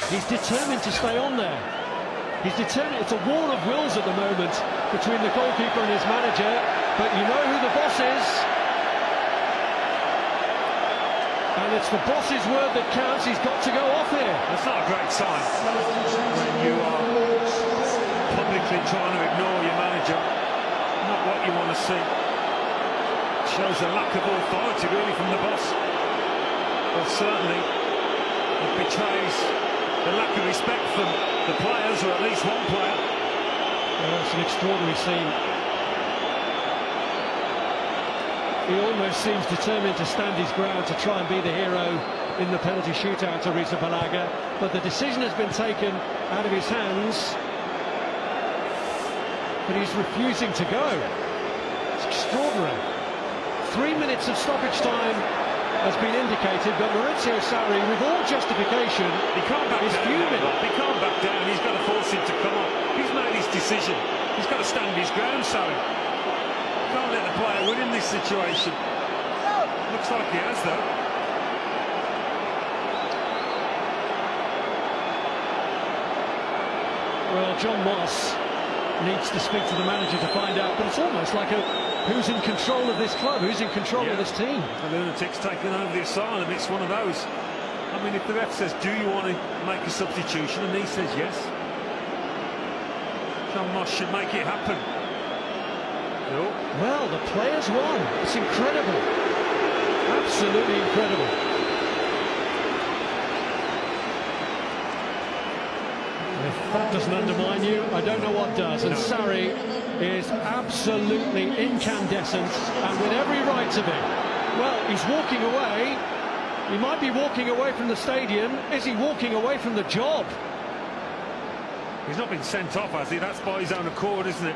He's determined to stay on there. He's determined. It's a war of wills at the moment between the goalkeeper and his manager, but you know who the boss is. And it's the boss's word that counts. He's got to go off here. That's not a great sign when you are publicly trying to ignore your manager. Not what you want to see. Shows a lack of authority really from the boss. Well, certainly it betrays the lack of respect from the players, or at least one player. Well, it's an extraordinary scene. He almost seems determined to stand his ground to try and be the hero in the penalty shootout to Arrizabalaga, but the decision has been taken out of his hands, but he's refusing to go. It's extraordinary. 3 minutes of stoppage time has been indicated, but Maurizio Sarri, with all justification, he can't back is down. fuming. He can't back down. He's got to force him to come on. He's made his decision. He's got to stand his ground, Sarri. Can't let the player win in this situation. Looks like he has, though. Well, John Moss needs to speak to the manager to find out, but it's almost like who's in control of this club, who's in control of this team. The lunatic's taken over the asylum. It's one of those. I mean, if the ref says, do you want to make a substitution, and he says yes, John Moss should make it happen. No. Well, the players won. It's incredible. Absolutely incredible. If that doesn't undermine you, I don't know what does. And Sarri is absolutely incandescent, and with every right to be. Well, he's walking away. He might be walking away from the stadium. Is he walking away from the job? He's not been sent off, has he? That's by his own accord, isn't it?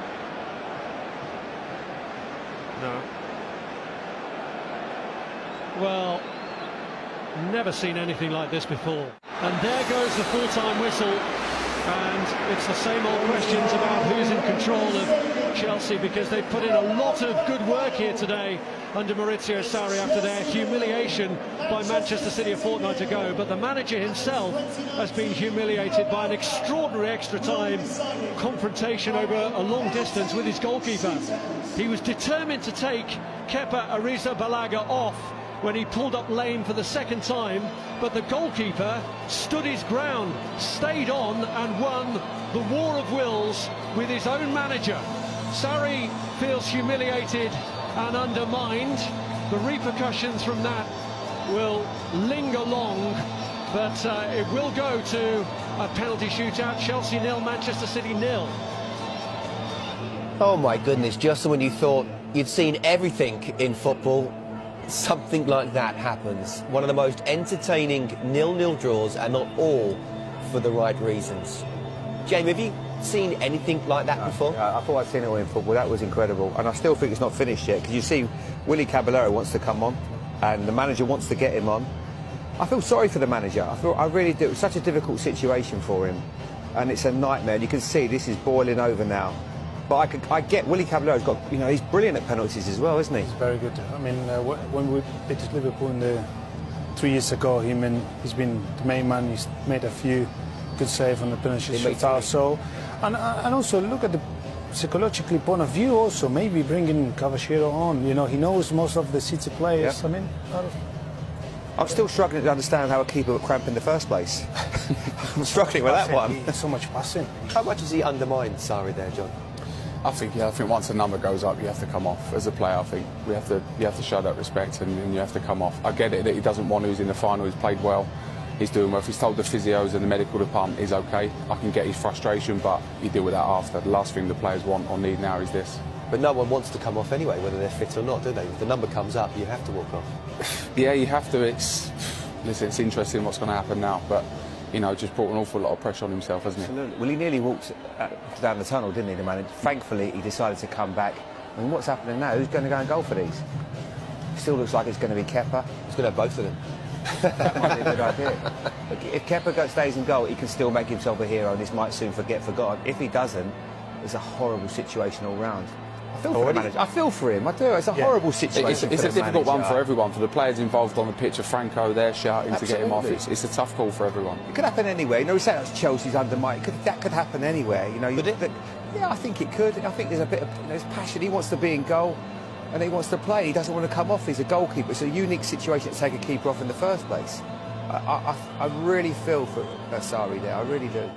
No. Well, never seen anything like this before. And there goes the full-time whistle. And it's the same old questions about who's in control of Chelsea, because they've put in a lot of good work here today under Maurizio Sarri after their humiliation by Manchester City a fortnight ago. But the manager himself has been humiliated by an extraordinary extra time confrontation over a long distance with his goalkeeper. He was determined to take Kepa Arrizabalaga off when he pulled up lame for the second time, but the goalkeeper stood his ground, stayed on and won the war of wills with his own manager. Sarri feels humiliated and undermined. The repercussions from that will linger long, but it will go to a penalty shootout. Chelsea 0, Manchester City 0. Oh my goodness, just when you thought you'd seen everything in football, something like that happens. One of the most entertaining 0-0 draws, and not all for the right reasons. Jamie, have you seen anything like that before? I thought I'd seen it all in football. That was incredible. And I still think it's not finished yet, because you see Willy Caballero wants to come on and the manager wants to get him on. I feel sorry for the manager. I really do. It's such a difficult situation for him, and it's a nightmare. You can see this is boiling over now. But I get Willy Caballero's got, you know, he's brilliant at penalties as well, isn't he? He's very good. I mean, when we beat Liverpool 3 years ago, he's been the main man. He's made a few good saves on the penalty shootout. So, and also look at the psychologically point of view. Also, maybe bringing Cavachero on. You know, he knows most of the City players. Yeah. I mean, I'm still struggling to understand how a keeper would cramp in the first place. I'm struggling with that one. So much passing. How much has he undermined Sarri there, John? I think once the number goes up, you have to come off. As a player, I think you have to show that respect, and you have to come off. I get it that he doesn't want who's in the final. He's played well. He's doing well. If he's told the physios and the medical department he's okay, I can get his frustration, but you deal with that after. The last thing the players want or need now is this. But no one wants to come off anyway, whether they're fit or not, do they? If the number comes up, you have to walk off. Yeah, you have to. Listen, it's interesting what's going to happen now, but you know, just brought an awful lot of pressure on himself, hasn't he? Absolutely. Well, he nearly walked down the tunnel, didn't he, the manager? Thankfully, he decided to come back. I mean, what's happening now? Who's going to go and goal for these? Still looks like it's going to be Kepa. He's going to have both of them. That might be a good idea. If Kepa stays in goal, he can still make himself a hero, and this might soon get forgotten. If he doesn't, it's a horrible situation all round. I feel for the manager. I feel for him. I do. It's a horrible situation. It's a difficult one for everyone, for the players involved on the pitch. Of Franco, they're shouting to get him off. It's a tough call for everyone. It could happen anywhere. You know, we say that's Chelsea's undermined. That could happen anywhere. You know, yeah, I think it could. I think there's a bit of there's passion. He wants to be in goal, and he wants to play. He doesn't want to come off. He's a goalkeeper. It's a unique situation to take a keeper off in the first place. I really feel for Sarri there. I really do.